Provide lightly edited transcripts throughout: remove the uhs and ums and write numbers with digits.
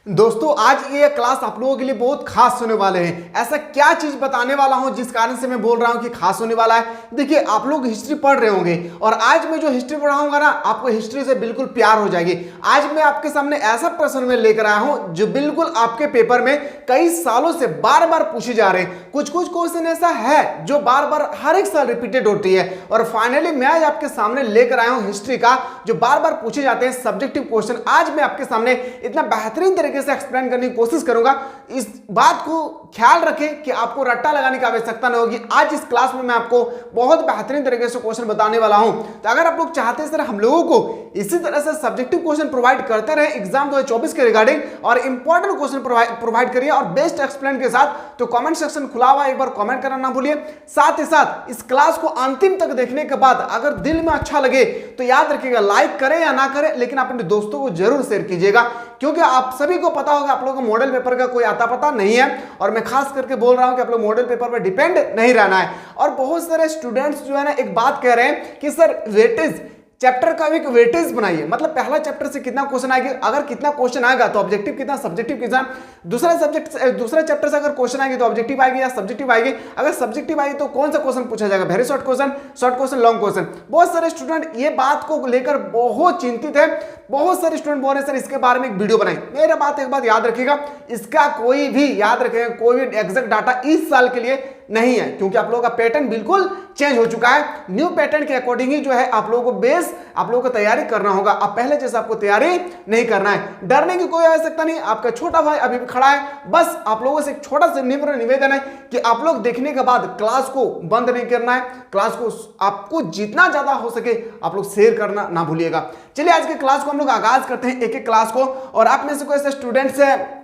दोस्तों आज ये क्लास आप लोगों के लिए बहुत खास होने वाले हैं। ऐसा क्या चीज बताने वाला हूं जिस कारण से मैं बोल रहा हूं कि खास होने वाला है। देखिए आप लोग हिस्ट्री पढ़ रहे होंगे और आज मैं जो हिस्ट्री पढ़ाऊंगा ना आपको हिस्ट्री से बिल्कुल प्यार हो जाएगी। आज मैं आपके सामने ऐसा प्रश्न में लेकर आया हूं जो बिल्कुल आपके पेपर में कई सालों से बार बार पूछे जा रहे हैं। कुछ कुछ क्वेश्चन ऐसा है जो बार बार हर एक साल रिपीटेड होती है और फाइनली मैं आज आपके सामने लेकर आया हूं हिस्ट्री का जो बार बार पूछे जाते हैं सब्जेक्टिव क्वेश्चन। आज मैं आपके सामने इतना बेहतरीन तरीके से एक्सप्लेन करने की कोशिश करूंगा। इस बात को ख्याल रखें कि आपको रट्टा लगाने की आवश्यकता नहीं होगी। आज इस क्लास में मैं आपको बहुत बेहतरीन तरीके से क्वेश्चन बताने वाला हूं। तो अगर आप लोग चाहते हैं सर हम लोगों को इसी तरह से सब्जेक्टिव क्वेश्चन प्रोवाइड करते रहे एग्जाम 2024 के रिगार्डिंग और इंपॉर्टेंट क्वेश्चन प्रोवाइड करिए और बेस्ट एक्सप्लेन के साथ, तो कमेंट सेक्शन खुला हुआ, एक बार कमेंट करना ना भूलिए। साथ ही साथ इस क्लास को अंतिम तक देखने के बाद अगर दिल में अच्छा लगे तो याद रखिएगा लाइक करें या ना करें लेकिन अपने दोस्तों को जरूर शेयर कीजिएगा, क्योंकि आप सभी को पता होगा आप लोगों को मॉडल पेपर का कोई आता पता नहीं है और मैं खास करके बोल रहा हूं कि आप लोग मॉडल पेपर पर डिपेंड नहीं रहना है। और बहुत सारे स्टूडेंट्स जो है ना एक बात कह रहे हैं कि सर वेटेज चैप्टर का भी एक वेटेज बनाइए, मतलब पहला चैप्टर से कितना क्वेश्चन आएगा, अगर कितना क्वेश्चन आएगा तो ऑब्जेक्टिव कितना, सब्जेक्टिव कितना, दूसरा चैप्टर से अगर क्वेश्चन आएगी तो ऑब्जेक्टिव आएगी या सब्जेक्टिव आएगी, अगर सब्जेक्टिव आएगी तो कौन सा क्वेश्चन पूछा जाएगा, very short question, long question. बहुत सारे स्टूडेंट ये बात को लेकर बहुत चिंतित है। बहुत सारे स्टूडेंट बोल रहे हैं सर इसके बारे में एक वीडियो बनाए। मेरा बात एक बात याद रखिएगा, इसका कोई भी याद रखेगा कोई भी एग्जैक्ट डाटा इस साल के लिए नहीं है, क्योंकि आप लोगों का पैटर्न बिल्कुल चेंज हो चुका है। न्यू पैटर्न के अकॉर्डिंग ही जो है आप लोगों को बेस आप लोगों को तैयारी करना होगा। अब पहले जैसे आपको तैयारी नहीं करना है, डरने की कोई आवश्यकता नहीं। आपका छोटा भाई अभी भी खड़ा है, बस आप लोगों से एक छोटा सा निवेदन है कि आप लोग देखने के बाद क्लास को बंद नहीं करना है, क्लास को आपको जितना ज्यादा हो सके आप लोग शेयर करना ना भूलिएगा। चलिए आज के क्लास को हम लोग आगाज करते हैं एक एक क्लास को। और आप में से कोई ऐसे स्टूडेंट्स है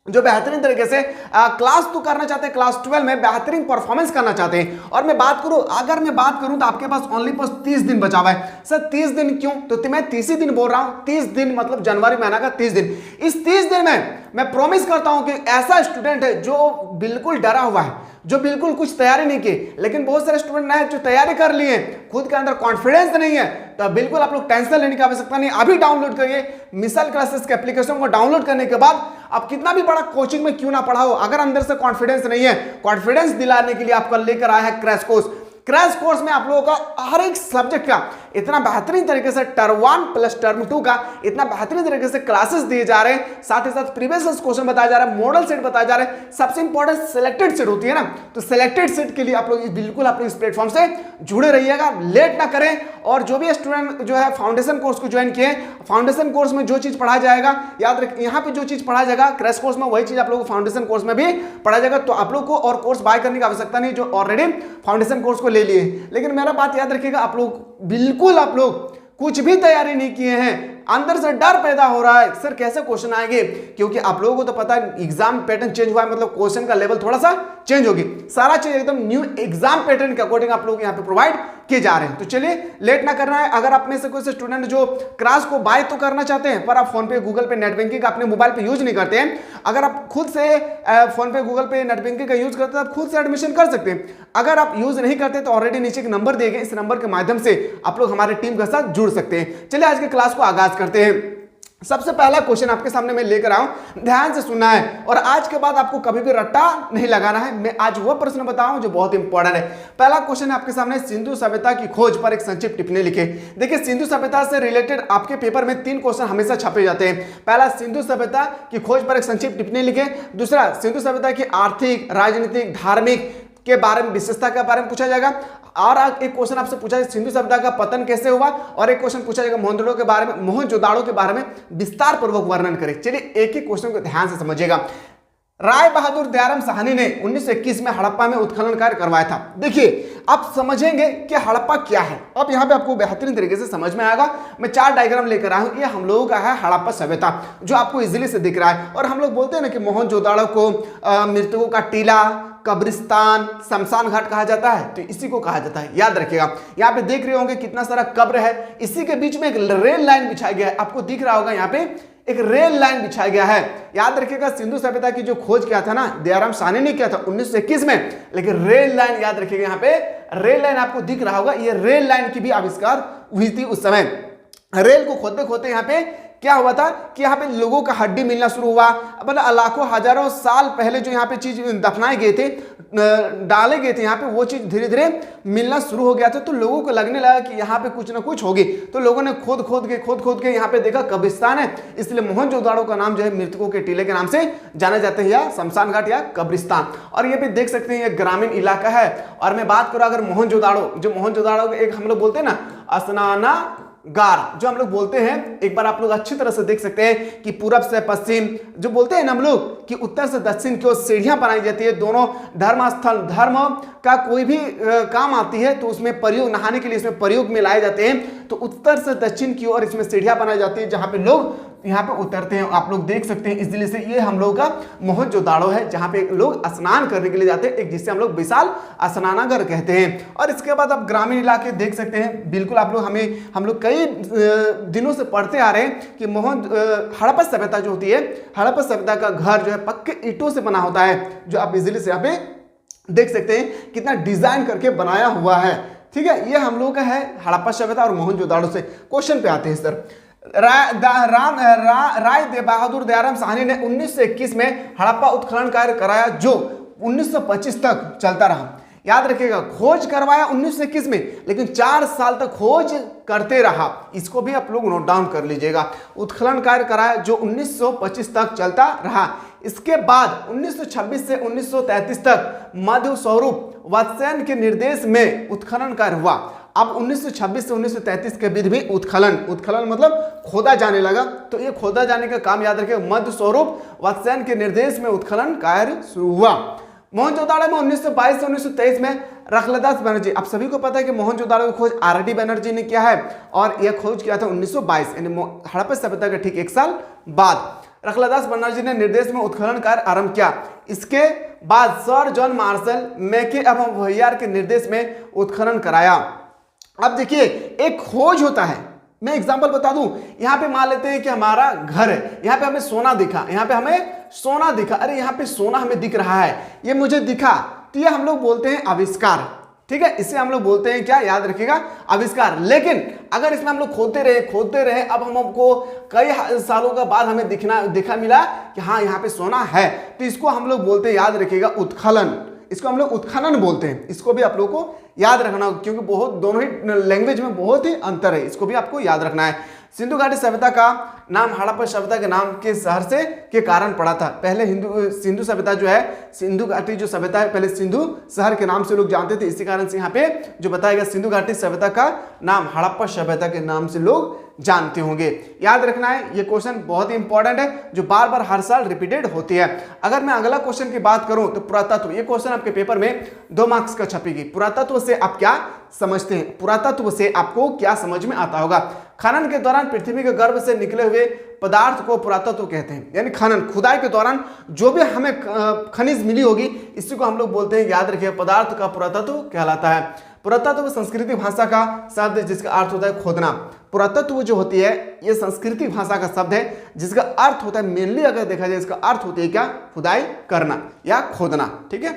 जो बेहतरीन तरीके से क्लास तो करना चाहते हैं, क्लास 12 में बेहतरीन परफॉर्मेंस करना चाहते हैं। और मैं बात करूं तो आपके पास ओनली 30 दिन बचा हुआ है। सर 30 दिन क्यों? तो मैं 30 ही दिन बोल रहा हूं, 30 दिन मतलब जनवरी महीना का 30 दिन। इस 30 दिन में मैं प्रॉमिस करता हूं कि ऐसा स्टूडेंट है जो बिल्कुल डरा हुआ है, जो बिल्कुल कुछ तैयारी नहीं की, लेकिन बहुत सारे स्टूडेंट हैं जो तैयारी कर लिए, खुद के अंदर कॉन्फिडेंस नहीं है, तो बिल्कुल आप लोग टेंशन लेने की आवश्यकता नहीं। अभी डाउनलोड करिए मिसाइल क्लासेस के एप्लीकेशन को। डाउनलोड करने के बाद आप कितना भी बड़ा कोचिंग में क्यों ना पढ़ाओ, अगर अंदर से कॉन्फिडेंस नहीं है, कॉन्फिडेंस दिलाने के लिए आपका लेकर आया है क्रैश कोर्स। क्रैश कोर्स में आप लोगों का हर एक सब्जेक्ट का इतना बेहतरीन तरीके से टर्म 1 प्लस टर्म 2 का इतना बेहतरीन तरीके से क्लासेस दिए जा रहे हैं। साथ ही साथ प्रीवियस क्वेश्चन बताया जा रहा है, मॉडल सेट बताया जा रहा है, सबसे इंपॉर्टेंट सिलेक्टेड सेट होती है ना, तो सिलेक्टेड सेट के लिए आप लोग बिल्कुल अपने इस प्लेटफॉर्म से जुड़े रहिएगा, लेट ना करें। और जो भी स्टूडेंट जो है फाउंडेशन कोर्स को ज्वाइन किए, फाउंडेशन कोर्स में जो चीज पढ़ाया जाएगा, याद रख यहाँ पे जो चीज पढ़ाया जाएगा क्रैश कोर्स में वही चीज आप लोगों को फाउंडेशन कोर्स में भी पढ़ाया जाएगा। तो आप लोग को और कोर्स बाय करने की आवश्यकता नहीं जो ऑलरेडी फाउंडेशन कोर्स को ले लिए। लेकिन मेरा बात याद रखिएगा, आप लोग कुछ भी तैयारी नहीं किए हैं, अंदर से डर पैदा हो रहा है सर कैसे क्वेश्चन आएंगे, क्योंकि आप लोगों को तो पता है एग्जाम पैटर्न चेंज हुआ है, मतलब क्वेश्चन का लेवल थोड़ा सा चेंज होगी। सारा चीज एकदम न्यू एग्जाम पैटर्न के अकॉर्डिंग आप लोग यहाँ पे प्रोवाइड किए जा रहे हैं। तो चलिए लेट ना करना है। अगर आप में से कोई से स्टूडेंट जो क्लास को बाय तो करना चाहते हैं पर आप फोन पे गूगल पे नेट बैंकिंग अपने मोबाइल पे यूज नहीं करते हैं, अगर आप खुद से फोन पे गूगल पे नेट बैंकिंग का यूज करते हैं, आप खुद से एडमिशन कर सकते हैं। अगर आप यूज नहीं करते तो ऑलरेडी नीचे एक नंबर दिए गए, इस नंबर के माध्यम से आप लोग हमारे टीम के साथ जुड़ सकते हैं। चलिए आज के क्लास को आगाज करते हैं। सबसे पहला क्वेश्चन आपके सामने मैं लेकर आऊं, ध्यान से सुनना है और आज के बाद आपको कभी भी रट्टा नहीं लगाना है। मैं आज वो प्रश्न बताऊं जो बहुत इंपॉर्टेंट है। पहला क्वेश्चन है आपके सामने, सिंधु सभ्यता की खोज पर एक संक्षिप्त टिप्पणी लिखे। देखिए सिंधु सभ्यता से रिलेटेड आपके पेपर में 3 क्वेश्चन हमेशा छपे जाते हैं। पहला सिंधु सभ्यता की खोज पर एक संक्षिप्त टिप्पणी लिखे, दूसरा सिंधु सभ्यता की आर्थिक, राजनीतिक, धार्मिक के बारे में, विशेषता के बारे में पूछा जाएगा। और एक क्वेश्चन आपसे पूछा जाए सिंधु सभ्यता का पतन कैसे हुआ, और एक क्वेश्चन पूछा जाएगा मोहनजोदाड़ो के बारे में विस्तार पूर्वक वर्णन करें। चलिए एक एक क्वेश्चन को ध्यान से समझिएगा। राय बहादुर दयाराम साहनी ने 1921 में हड़प्पा में उत्खनन कार्य करवाया था। देखिए आप समझेंगे कि हड़प्पा क्या है, अब यहाँ पे आपको बेहतरीन तरीके से समझ में आएगा। मैं 4 डायग्राम लेकर आया हूँ, ये हम लोगों का है हड़प्पा सभ्यता जो आपको इजीली से दिख रहा है। और हम लोग बोलते हैं ना कि मोहनजोदाड़ो को मृतकों का टीला, कब्रिस्तान, शमशान घाट कहा जाता है, तो इसी को कहा जाता है। याद रखिएगा यहाँ पे देख रहे होंगे कितना सारा कब्र है, इसी के बीच में एक रेल लाइन बिछाया गया है, आपको दिख रहा होगा यहाँ पे एक रेल लाइन बिछाया गया है। याद रखिएगा सिंधु सभ्यता की जो खोज किया था ना दयाराम साहनी ने किया था 1921 में, लेकिन रेल लाइन याद रखिएगा यहाँ पे रेल लाइन आपको दिख रहा होगा, ये रेल लाइन की भी आविष्कार हुई थी उस समय। रेल को खोदते खोदते यहाँ पे क्या हुआ था कि यहाँ पे लोगों का हड्डी मिलना शुरू हुआ। मतलब लाखों हजारों साल पहले जो यहाँ पे चीज दफनाए गए थे, डाले गए थे यहाँ पे, वो चीज धीरे धीरे मिलना शुरू हो गया था। तो लोगों को लगने लगा कि यहाँ पे कुछ ना कुछ होगी। तो लोगों ने खोद खोद के यहाँ पे देखा कब्रिस्तान है, इसलिए मोहनजोदाड़ो का नाम जो है मृतकों के टीले के नाम से जाना जाते हैं, या शमशान घाट या कब्रिस्तान। और ये भी देख सकते हैं ये ग्रामीण इलाका है। और मैं बात करूं अगर मोहनजोदाड़ो, जो मोहनजोदाड़ो एक हम लोग बोलते हैं ना स्नानागार, जो हम लोग बोलते हैं, एक बार आप लोग अच्छी तरह से देख सकते हैं कि पूरब से पश्चिम जो बोलते हैं ना हम लोग कि उत्तर से दक्षिण की ओर सीढ़ियां बनाई जाती है। दोनों धर्म स्थल, धर्म का कोई भी काम आती है तो उसमें प्रयोग, नहाने के लिए इसमें प्रयोग में लाए जाते हैं। तो उत्तर से दक्षिण की ओर इसमें सीढ़ियां बनाई जाती है जहां पे लोग यहाँ पे उतरते हैं, आप लोग देख सकते हैं। इसलिए से ये हम लोग का मोहनजोदाड़ो है जहाँ पे लोग स्नान करने के लिए जाते हैं, एक जिससे हम लोग विशाल स्नानागार कहते हैं। और इसके बाद आप ग्रामीण इलाके देख सकते हैं, बिल्कुल आप लोग हम लोग कई दिनों से पढ़ते आ रहे हैं कि हड़प्पा सभ्यता जो होती है, हड़प्पा सभ्यता का घर जो है पक्के ईंटों से बना होता है, जो आप इजीली से यहाँ पे देख सकते हैं कितना डिजाइन करके बनाया हुआ है। ठीक है, ये हम लोग का है हड़प्पा सभ्यता और मोहनजोदाड़ो से। क्वेश्चन पे आते हैं सर। राय बहादुर दयाराम साहनी ने 1921 में हड़प्पा उत्खनन कार्य कराया जो 1925 तक चलता रहा। याद रखिएगा, खोज करवाया 1921 में, लेकिन 4 साल तक खोज करते रहा। इसको भी आप लोग नोट डाउन कर लीजिएगा। उत्खनन कार्य कराया जो 1925 तक चलता रहा। इसके बाद 1926 से 1933 तक मध्य स्वरूप वात्स्यायन के निर्देश में उत्खनन कार्य हुआ। अब 1926 से 1933 के बीच भी उत्खनन मतलब खोदा जाने लगा। तो ये खोदा जाने का काम याद रखिए, मध्य स्वरूप वात्स्यायन के निर्देश में उत्खनन कार्य शुरू हुआ। मोहनजोदाड़ो में 1922 से 1923 में रखलदास बनर्जी, आप सभी को पता है कि मोहनजोदाड़ो की खोज आर.डी. बनर्जी ने किया है और यह खोज किया था 1922, यानी हड़प्पा सभ्यता के ठीक 1 साल बाद रखलदास बनर्जी ने निर्देश में उत्खनन कार्य आरंभ किया। इसके बाद सर जॉन मार्शल मैके एवं वहियार के निर्देश में उत्खनन कराया। अब देखिए, एक खोज होता है, मैं एग्जांपल बता दूं, यहां पे मान लेते हैं कि हमारा घर है, यहां पे हमें सोना दिखा, यहां पे हमें सोना दिखा, अरे यहां पे सोना हमें दिख रहा है, ये मुझे दिखा, तो ये हम लोग बोलते हैं आविष्कार। ठीक है, इसे हम लोग बोलते हैं क्या, याद रखिएगा, आविष्कार। लेकिन अगर इसमें हम लोग खोदते रहे, अब हमको कई सालों के बाद हमें दिखा मिला कि हाँ यहाँ पे सोना है, तो इसको हम लोग बोलते हैं, याद रखिएगा, उत्खनन। इसको हम लोग उत्खनन बोलते हैं। इसको भी आप लोगों को याद रखना, क्योंकि दोनों ही लैंग्वेज में बहुत ही अंतर है, इसको भी आपको याद रखना है। सिंधु घाटी सभ्यता का नाम हड़प्पा सभ्यता के नाम के शहर से के कारण पड़ा था। पहले सिंधु सभ्यता जो है, सिंधु घाटी जो सभ्यता है, पहले सिंधु शहर के नाम से लोग जानते थे, इसी कारण से यहाँ पे जो बताया गया सिंधु घाटी सभ्यता का नाम हड़प्पा सभ्यता के नाम से लोग जानते होंगे। याद रखना है, ये क्वेश्चन बहुत ही इंपॉर्टेंट है, जो बार बार हर साल रिपीटेड होती है। अगर मैं अगला क्वेश्चन की बात करूं तो पुरातत्व, ये क्वेश्चन आपके पेपर में 2 मार्क्स का छपेगी। पुरातत्व से आप क्या समझते हैं, पुरातत्व से आपको क्या समझ में आता होगा। खनन के दौरान पृथ्वी के गर्भ से निकले हुए पदार्थ को पुरातत्व कहते हैं, यानी खनन खुदाई के दौरान जो भी हमें खनिज मिली होगी, इसी को हम लोग बोलते हैं, याद रखिए, पदार्थ का पुरातत्व कहलाता है। पुरातत्व संस्कृति भाषा का शब्द है जिसका अर्थ होता है खोदना। पुरातत्व जो होती है ये संस्कृति भाषा का शब्द है जिसका अर्थ होता है, मेनली अगर देखा जाए इसका अर्थ होती है क्या, खुदाई करना या खोदना। ठीक है,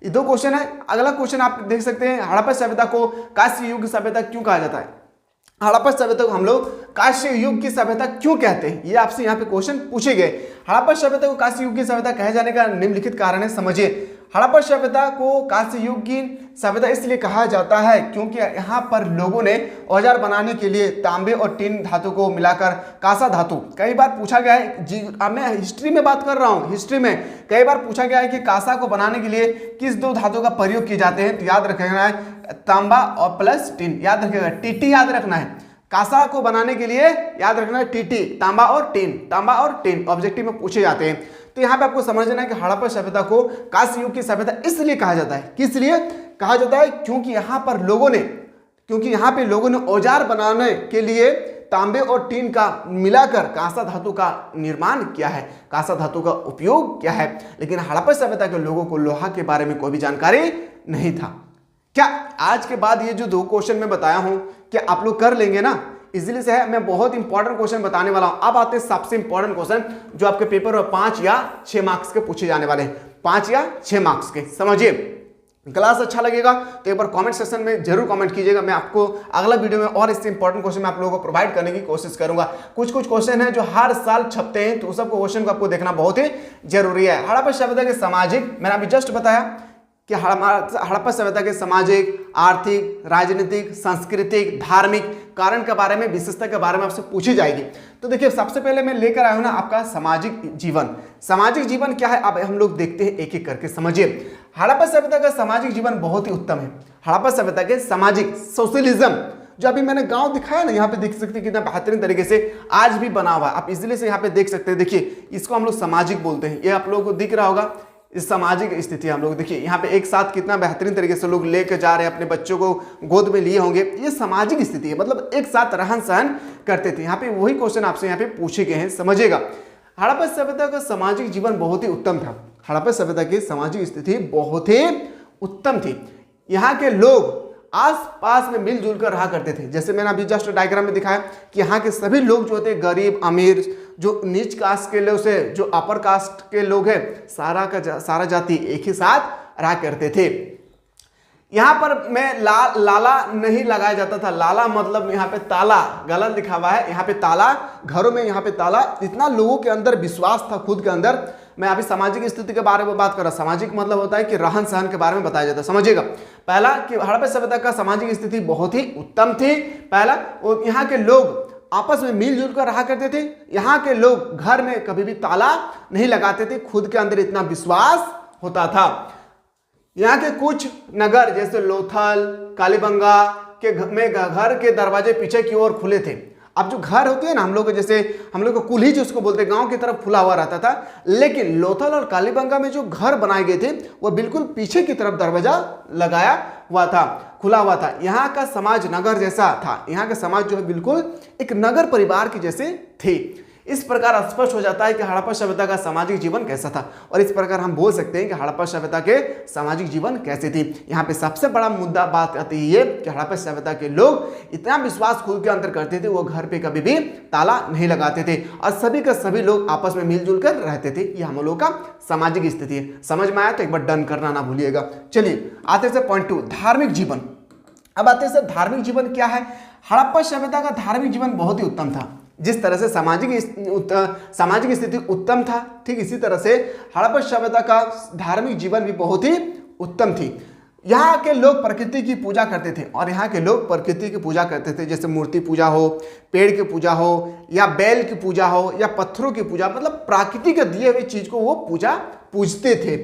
ये 2 क्वेश्चन है। अगला क्वेश्चन आप देख सकते हैं, हड़प्पा सभ्यता को कांस्य युग सभ्यता क्यों कहा जाता है। हड़प्पा सभ्यता को हम लोग कांस्य युग की सभ्यता क्यों कहते हैं, ये आपसे यहाँ पे क्वेश्चन पूछे गए। हड़प्पा सभ्यता को कांस्य युग की सभ्यता कहे जाने का निम्नलिखित कारण है, समझिए। हड़प्पा सभ्यता को कांस्य युग की सभ्यता इसलिए कहा जाता है क्योंकि यहाँ पर लोगों ने औजार बनाने के लिए तांबे और टीन धातु को मिलाकर कांसा धातु, कई बार पूछा गया है जी, मैं हिस्ट्री में बात कर रहा हूँ, हिस्ट्री में कई बार पूछा गया है कि कांसा को बनाने के लिए किस 2 धातु का प्रयोग किए जाते हैं, तो याद रखना है तांबा और प्लस टीन, याद रखिएगा, टीटी याद रखना है। कांसा को बनाने के लिए याद रखना है टीटी, तांबा और टीन ऑब्जेक्टिव में पूछे जाते हैं। तो यहाँ पे आपको समझना है कि हड़प्पा सभ्यता को कांस्य युग की सभ्यता इसलिए कहा जाता है, किस लिए कहा जाता है, क्योंकि यहाँ पे लोगों ने औजार बनाने के लिए तांबे और टीन का मिलाकर कांसा धातु का निर्माण किया है, कांसा धातु का उपयोग किया है। लेकिन हड़प्पा सभ्यता के लोगों को लोहा के बारे में कोई भी जानकारी नहीं था। क्या आज के बाद ये जो 2 क्वेश्चन मैं बताया हूं क्या आप लोग कर लेंगे ना, इजीली से है। मैं बहुत इंपॉर्टेंट क्वेश्चन बताने वाला हूं। अब आते हैं सबसे इंपॉर्टेंट क्वेश्चन जो आपके पेपर में 5 या 6 मार्क्स के पूछे जाने वाले हैं, 5 या 6 मार्क्स के। समझिए, क्लास अच्छा लगेगा तो एक बार कमेंट सेक्शन में जरूर कमेंट कीजिएगा। मैं आपको अगला वीडियो में और इससे इंपॉर्टेंट क्वेश्चन मैं आप लोगों को प्रोवाइड करने की कोशिश करूंगा। कुछ क्वेश्चन है जो हर साल छपते हैं, तो सब क्वेश्चन को आपको देखना बहुत ही जरूरी है। हड़प्पा सभ्यता के सामाजिक, मैंने अभी जस्ट बताया कि हड़प्पा सभ्यता के सामाजिक, आर्थिक, राजनीतिक, सांस्कृतिक, धार्मिक कारण के बारे में, विशेषता के बारे में आपसे पूछी जाएगी। तो देखिए सबसे पहले मैं लेकर आया हूं ना आपका सामाजिक जीवन। सामाजिक जीवन क्या है अब हम लोग देखते हैं एक एक करके, समझिए। हड़प्पा सभ्यता का सामाजिक जीवन बहुत ही उत्तम है। हड़प्पा सभ्यता के सामाजिक सोशलिज्म जो अभी मैंने गांव दिखाया ना, यहाँ पे देख सकते हैं कितना बेहतरीन तरीके से आज भी बना हुआ है। आप इजिली से यहाँ पे देख सकते हैं, देखिए इसको हम लोग सामाजिक बोलते हैं। ये आप लोगों को दिख रहा होगा, इस सामाजिक स्थिति हम लोग देखिए यहाँ पे एक साथ कितना बेहतरीन तरीके से लोग लेकर जा रहे हैं, अपने बच्चों को गोद में लिए होंगे। ये सामाजिक स्थिति है, मतलब एक साथ रहन सहन करते थे। यहाँ पे वही क्वेश्चन आपसे यहाँ पे पूछे गए हैं, समझिएगा। हड़प्पा सभ्यता का सामाजिक जीवन बहुत ही उत्तम था। हड़प्पा सभ्यता की सामाजिक स्थिति बहुत ही उत्तम थी। यहाँ के लोग आस पास में मिलजुल कर रहा करते थे। जैसे मैंने अभी जस्ट डायग्राम में दिखाया कि यहाँ के सभी लोग जो थे, गरीब, अमीर, जो नीच कास्ट के लोग से जो अपर कास्ट के लोग हैं, सारा जाति एक ही साथ रहा करते थे। यहाँ पर मैं लाला नहीं लगाया जाता था। लाला मतलब यहाँ पे ताला, गलत लिखा हुआ है। यहाँ पे ताला, घरों में यहाँ पे ताला। इतना लोगों के अंदर विश्वास था खुद के अंदर। मैं अभी सामाजिक स्थिति के बारे में बात कर रहा। सामाजिक मतलब होता है कि रहन सहन के बारे में बताया जाता है, समझिएगा। पहला कि हड़प्पा सभ्यता का सामाजिक स्थिति बहुत ही उत्तम थी। पहला, यहाँ के लोग आपस में मिलजुल कर रहा करते थे। यहाँ के लोग घर में कभी भी ताला नहीं लगाते थे, खुद के अंदर इतना विश्वास होता था। यहाँ के कुछ नगर जैसे लोथल, कालीबंगा के घर के दरवाजे पीछे की ओर खुले थे। अब जो घर होते हैं ना हम लोग, जैसे हम लोग को कुल्ही जिसको बोलते हैं, गांव की तरफ खुला हुआ रहता था। लेकिन लोथल और कालीबंगा में जो घर बनाए गए थे वो बिल्कुल पीछे की तरफ दरवाजा लगाया हुआ था, खुला हुआ था। यहाँ का समाज नगर जैसा था। यहाँ का समाज जो है बिल्कुल एक नगर परिवार की जैसे थे। इस प्रकार स्पष्ट हो जाता है कि हड़प्पा सभ्यता का सामाजिक जीवन कैसा था। और इस प्रकार हम बोल सकते हैं कि हड़प्पा सभ्यता के सामाजिक जीवन कैसे थी। यहाँ पे सबसे बड़ा मुद्दा बात आती है कि हड़प्पा सभ्यता के लोग इतना विश्वास खुद के अंदर करते थे, वो घर पे कभी भी ताला नहीं लगाते थे और सभी का सभी लोग आपस में मिलजुल कर रहते थे। ये हम लोग का सामाजिक स्थिति है। समझ में आया तो एक बार डन करना ना भूलिएगा। चलिए आते से पॉइंट 2, धार्मिक जीवन। अब आते से धार्मिक जीवन क्या है। हड़प्पा सभ्यता का धार्मिक जीवन बहुत ही उत्तम था। जिस तरह से सामाजिक स्थिति उत्तम था, ठीक इसी तरह से हड़प्पा सभ्यता का धार्मिक जीवन भी बहुत ही उत्तम थी। यहाँ के लोग प्रकृति की पूजा करते थे और यहाँ के लोग प्रकृति की पूजा करते थे, जैसे मूर्ति पूजा हो, पेड़ की पूजा हो, या बैल की पूजा हो, या पत्थरों की पूजा, मतलब प्रकृति के दिए हुए चीज को वो पूजते थे।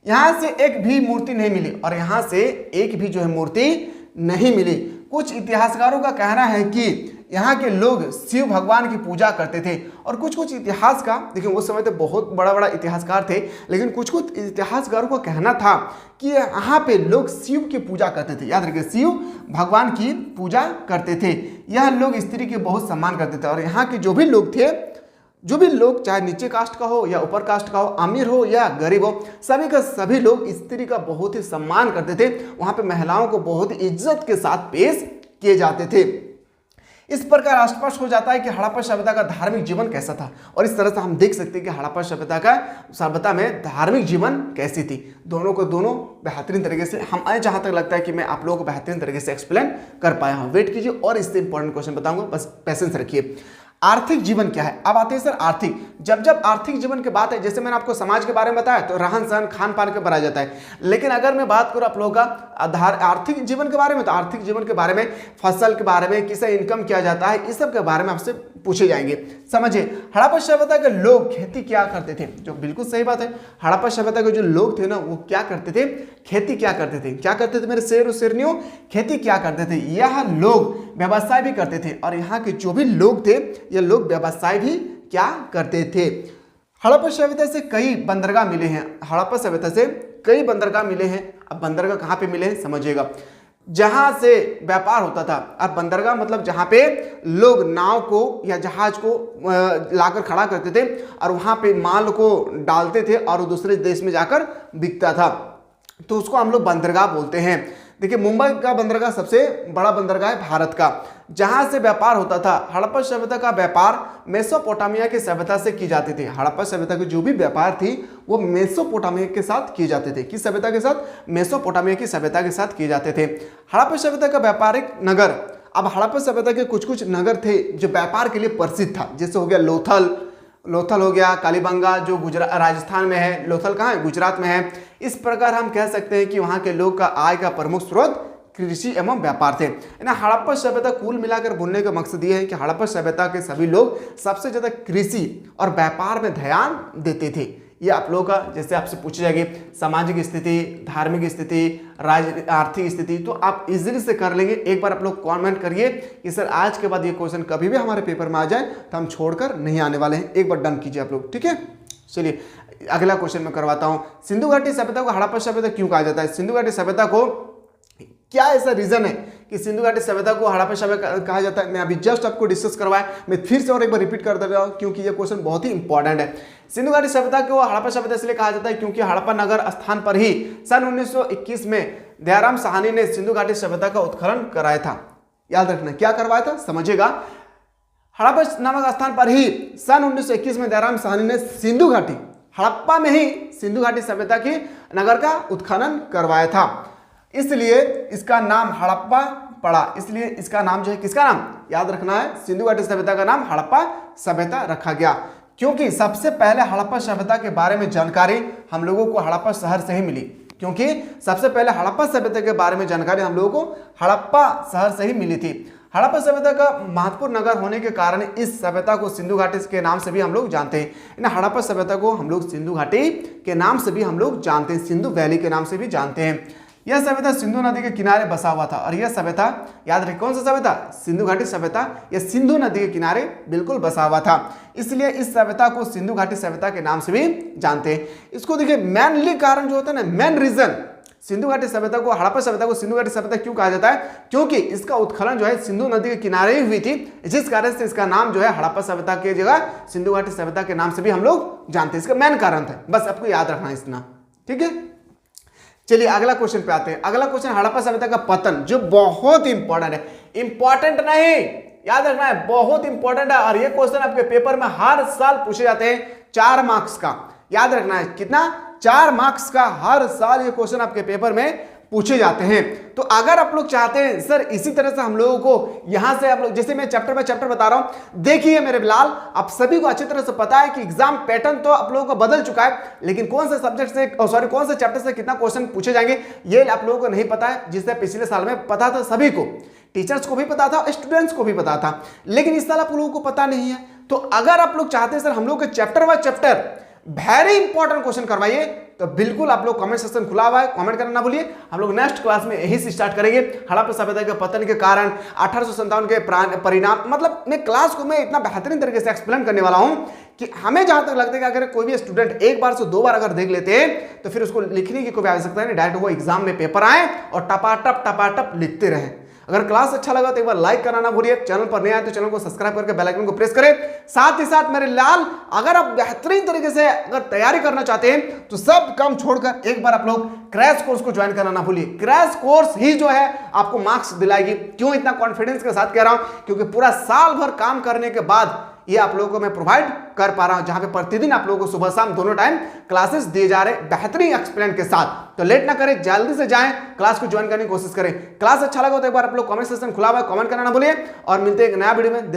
यहाँ से एक भी मूर्ति नहीं मिली और यहाँ से एक भी जो है मूर्ति नहीं मिली। कुछ इतिहासकारों का कहना है कि यहाँ के लोग शिव भगवान की पूजा करते थे। और कुछ इतिहास का, देखिए उस समय तो बहुत बड़ा यतिहासकार थे, लेकिन कुछ इतिहासकारों का कहना था कि यहाँ पे लोग शिव की पूजा करते थे। याद रखिए, शिव भगवान की पूजा करते थे। यह लोग स्त्री के बहुत सम्मान करते थे और यहाँ के जो भी लोग चाहे नीचे कास्ट का हो या ऊपर कास्ट का हो, अमीर हो या गरीब हो, सभी का सभी लोग स्त्री का बहुत ही सम्मान करते थे। वहाँ पे महिलाओं को बहुत ही इज्जत के साथ पेश किए जाते थे। इस प्रकार स्पष्ट हो जाता है कि हड़प्पा सभ्यता का धार्मिक जीवन कैसा था। और इस तरह से हम देख सकते हैं कि हड़प्पा सभ्यता में धार्मिक जीवन कैसी थी। दोनों को दोनों बेहतरीन तरीके से, हमें जहां तक लगता है कि मैं आप लोगों को बेहतरीन तरीके से एक्सप्लेन कर पाया हूं। वेट कीजिए और इससे इंपॉर्टेंट क्वेश्चन बताऊंगा, बस पेशेंस रखिए। आर्थिक जीवन क्या है। अब आते हैं सर आर्थिक। जब आर्थिक जीवन की बात है, जैसे मैंने आपको समाज के बारे में बताया तो रहन सहन खान पान के बढ़ाया जाता है। लेकिन अगर मैं बात करूं आप लोगों का आर्थिक जीवन के बारे में, तो आर्थिक जीवन के बारे में, फसल के बारे में, किसे इनकम किया जाता है, इस सब के बारे में आपसे पूछे जाएंगे। समझिए, हड़प्पा सभ्यता के लोग खेती क्या करते थे, जो बिल्कुल सही बात है। हड़प्पा सभ्यता के जो लोग थे ना, वो क्या करते थे, खेती क्या करते थे। क्या करते थे मेरे शेर और शेरनियों, खेती क्या करते थे। यह लोग व्यवसाय भी करते थे और यहाँ के जो भी लोग थे, ये लोग व्यवसाय भी क्या करते थे। हड़प्पा सभ्यता से कई बंदरगाह मिले हैं। हड़प्पा सभ्यता से कई बंदरगाह मिले हैं। अब बंदरगाह कहाँ पे मिले हैं समझिएगा, जहां से व्यापार होता था। अब बंदरगाह मतलब जहां पे लोग नाव को या जहाज को लाकर खड़ा करते थे और वहां पे माल को डालते थे और दूसरे देश में जाकर बिकता था, तो उसको हम लोग बंदरगाह बोलते हैं। देखिए मुंबई का बंदरगाह सबसे बड़ा बंदरगाह है भारत का, जहां से व्यापार होता था। हड़प्पा सभ्यता का व्यापार मेसोपोटामिया की सभ्यता से की जाती थी। हड़प्पा सभ्यता की जो भी व्यापार थी वो मेसोपोटामिया के साथ किए जाते थे। किस सभ्यता के साथ? मेसोपोटामिया की सभ्यता के साथ किए जाते थे। हड़प्पा सभ्यता का व्यापारिक नगर, अब हड़प्पा सभ्यता के कुछ कुछ नगर थे जो व्यापार के लिए प्रसिद्ध था, जैसे हो गया लोथल हो गया, कालीबंगा जो गुजरात राजस्थान में है, लोथल कहाँ है? गुजरात में है। इस प्रकार हम कह सकते हैं कि वहाँ के लोग का आय का प्रमुख स्रोत कृषि एवं व्यापार थे ना। हड़प्पा सभ्यता कुल मिलाकर बोलने का मकसद ये है कि हड़प्पा सभ्यता के सभी लोग सबसे ज्यादा कृषि और व्यापार में ध्यान देते थे। ये आप लोगों का जैसे आपसे पूछी जाएगी सामाजिक स्थिति, धार्मिक स्थिति, आर्थिक स्थिति, तो आप इजीली से कर लेंगे। एक बार आप लोग कमेंट करिए कि सर आज के बाद ये क्वेश्चन कभी भी हमारे पेपर में आ जाए तो हम छोड़कर नहीं आने वाले हैं। एक बार डन कीजिए आप लोग, ठीक है। चलिए अगला क्वेश्चन मैं करवाता हूँ। सिंधु घाटी सभ्यता को हड़प्पा सभ्यता क्यों कहा जाता है? सिंधु घाटी सभ्यता को क्या ऐसा रीजन है कि सिंधु घाटी सभ्यता को हड़प्पा सभ्यता कहा जाता है? मैं अभी जस्ट आपको डिस्कस करवाया, मैं फिर से और एक बार रिपीट कर दे रहा हूँ क्योंकि ये क्वेश्चन बहुत ही इंपॉर्टेंट है। सिंधु घाटी सभ्यता को हड़प्पा सभ्यता इसलिए कहा जाता है क्योंकि हड़प्पा नगर स्थान पर ही सन 1921 में दयाराम साहनी ने सिंधु घाटी सभ्यता का उत्खनन कराया था। याद रखना क्या करवाया था, समझिएगा। हड़प्पा नामक स्थान पर ही सन 1921 में दयाराम साहनी ने सिंधु घाटी, हड़प्पा में ही सिंधु घाटी सभ्यता की नगर का उत्खनन करवाया था, इसलिए इसका नाम हड़प्पा पड़ा। इसलिए इसका नाम जो है किसका नाम याद रखना है? सिंधु घाटी सभ्यता का नाम हड़प्पा सभ्यता रखा गया क्योंकि सबसे पहले हड़प्पा सभ्यता के बारे में जानकारी हम लोगों को हड़प्पा शहर से ही मिली। क्योंकि सबसे पहले हड़प्पा सभ्यता के बारे में जानकारी हम लोगों को हड़प्पा शहर से ही मिली थी। हड़प्पा सभ्यता का महत्वपूर्ण नगर होने के कारण इस सभ्यता को सिंधु घाटी के नाम से भी हम लोग जानते हैं। हड़प्पा सभ्यता को हम लोग सिंधु घाटी के नाम से भी हम लोग जानते हैं, सिंधु वैली के नाम से भी जानते हैं। यह सभ्यता सिंधु नदी के किनारे बसा हुआ था और यह सभ्यता याद रखिए कौन सा सभ्यता? सिंधु घाटी सभ्यता। यह सिंधु नदी के किनारे बिल्कुल बसा हुआ था, इसलिए इस सभ्यता को सिंधु घाटी सभ्यता के नाम से भी जानते हैं। इसको देखिए मेनली कारण जो होता है ना, मेन रीजन सिंधु घाटी सभ्यता को, हड़प्पा सभ्यता को सिंधु घाटी सभ्यता क्यों कहा जाता है? क्योंकि इसका उत्खनन जो है सिंधु नदी के किनारे ही हुई थी, जिस कारण से इसका नाम जो है हड़प्पा सभ्यता की जगह सिंधु घाटी सभ्यता के नाम से भी हम लोग जानते हैं। इसका मेन कारण था, बस आपको याद रखना है इतना, ठीक है। चलिए अगला क्वेश्चन पे आते हैं। अगला क्वेश्चन हड़प्पा सभ्यता का पतन, जो बहुत इंपॉर्टेंट है। इंपॉर्टेंट नहीं, याद रखना है, बहुत इंपॉर्टेंट है और ये क्वेश्चन आपके पेपर में हर साल पूछे जाते हैं 4 मार्क्स का। याद रखना है कितना? 4 मार्क्स का हर साल ये क्वेश्चन आपके पेपर में पूछे जाते हैं। तो अगर आप लोग चाहते हैं सर इसी तरह से हम लोगों को यहां से आप लोग, जैसे मैं चैप्टर बाय चैप्टर बता रहा हूं, देखिए मेरे बिलाल आप सभी को अच्छी तरह से पता है कि एग्जाम पैटर्न तो आप लोगों का बदल चुका है, लेकिन कौन से सब्जेक्ट से कौन से चैप्टर से कितना क्वेश्चन पूछे जाएंगे ये आप लोगों को नहीं पता है, जिससे पिछले साल में पता था सभी को, टीचर्स को भी पता था, स्टूडेंट्स को भी पता था, लेकिन इस साल आप लोगों को पता नहीं है। तो अगर आप लोग चाहते हैं सर हम लोग के chapter by chapter very important question करवाइए, तो बिल्कुल आप लोग कमेंट सेक्शन खुला हुआ है, कमेंट करना ना भूलिए। हम लोग नेक्स्ट क्लास में यही से स्टार्ट करेंगे। हड़प्पा सभ्यता के पतन के कारण 1857 के परिणाम, मतलब मैं क्लास को मैं इतना बेहतरीन तरीके से एक्सप्लेन करने वाला हूं कि हमें जहां तक लगता है कि अगर कोई भी स्टूडेंट एक बार से 2 बार अगर देख लेते हैं तो फिर उसको लिखने की कोई आवश्यकता नहीं, डायरेक्ट वो एग्जाम में पेपर आए और टपाटप लिखते रहे। अगर क्लास अच्छा लगा तो एक बार लाइक करना ना भूलिए, चैनल पर नए आए तो चैनल को सब्सक्राइब करके बेल आइकन को प्रेस करें। साथ ही साथ मेरे लाल अगर आप बेहतरीन तरीके से अगर तैयारी करना चाहते हैं तो सब काम छोड़कर एक बार आप लोग क्रैश कोर्स को ज्वाइन करना ना भूलिए। क्रैश कोर्स ही जो है आपको मार्क्स दिलाएगी। क्यों इतना कॉन्फिडेंस के साथ कह रहा हूं? क्योंकि पूरा साल भर काम करने के बाद ये आप लोगों को मैं प्रोवाइड कर पा रहा हूं, जहां पे प्रतिदिन आप लोगों को सुबह शाम दोनों टाइम क्लासेस दिए जा रहे बेहतरीन एक्सप्लेन के साथ। तो लेट ना करें, जल्दी से जाएं, क्लास को ज्वाइन करने की कोशिश करें। क्लास अच्छा लगा तो एक बार आप लोग कमेंट सेक्शन खुला हुआ है, कमेंट करना ना भूलिए और मिलते हैं एक नया वीडियो में।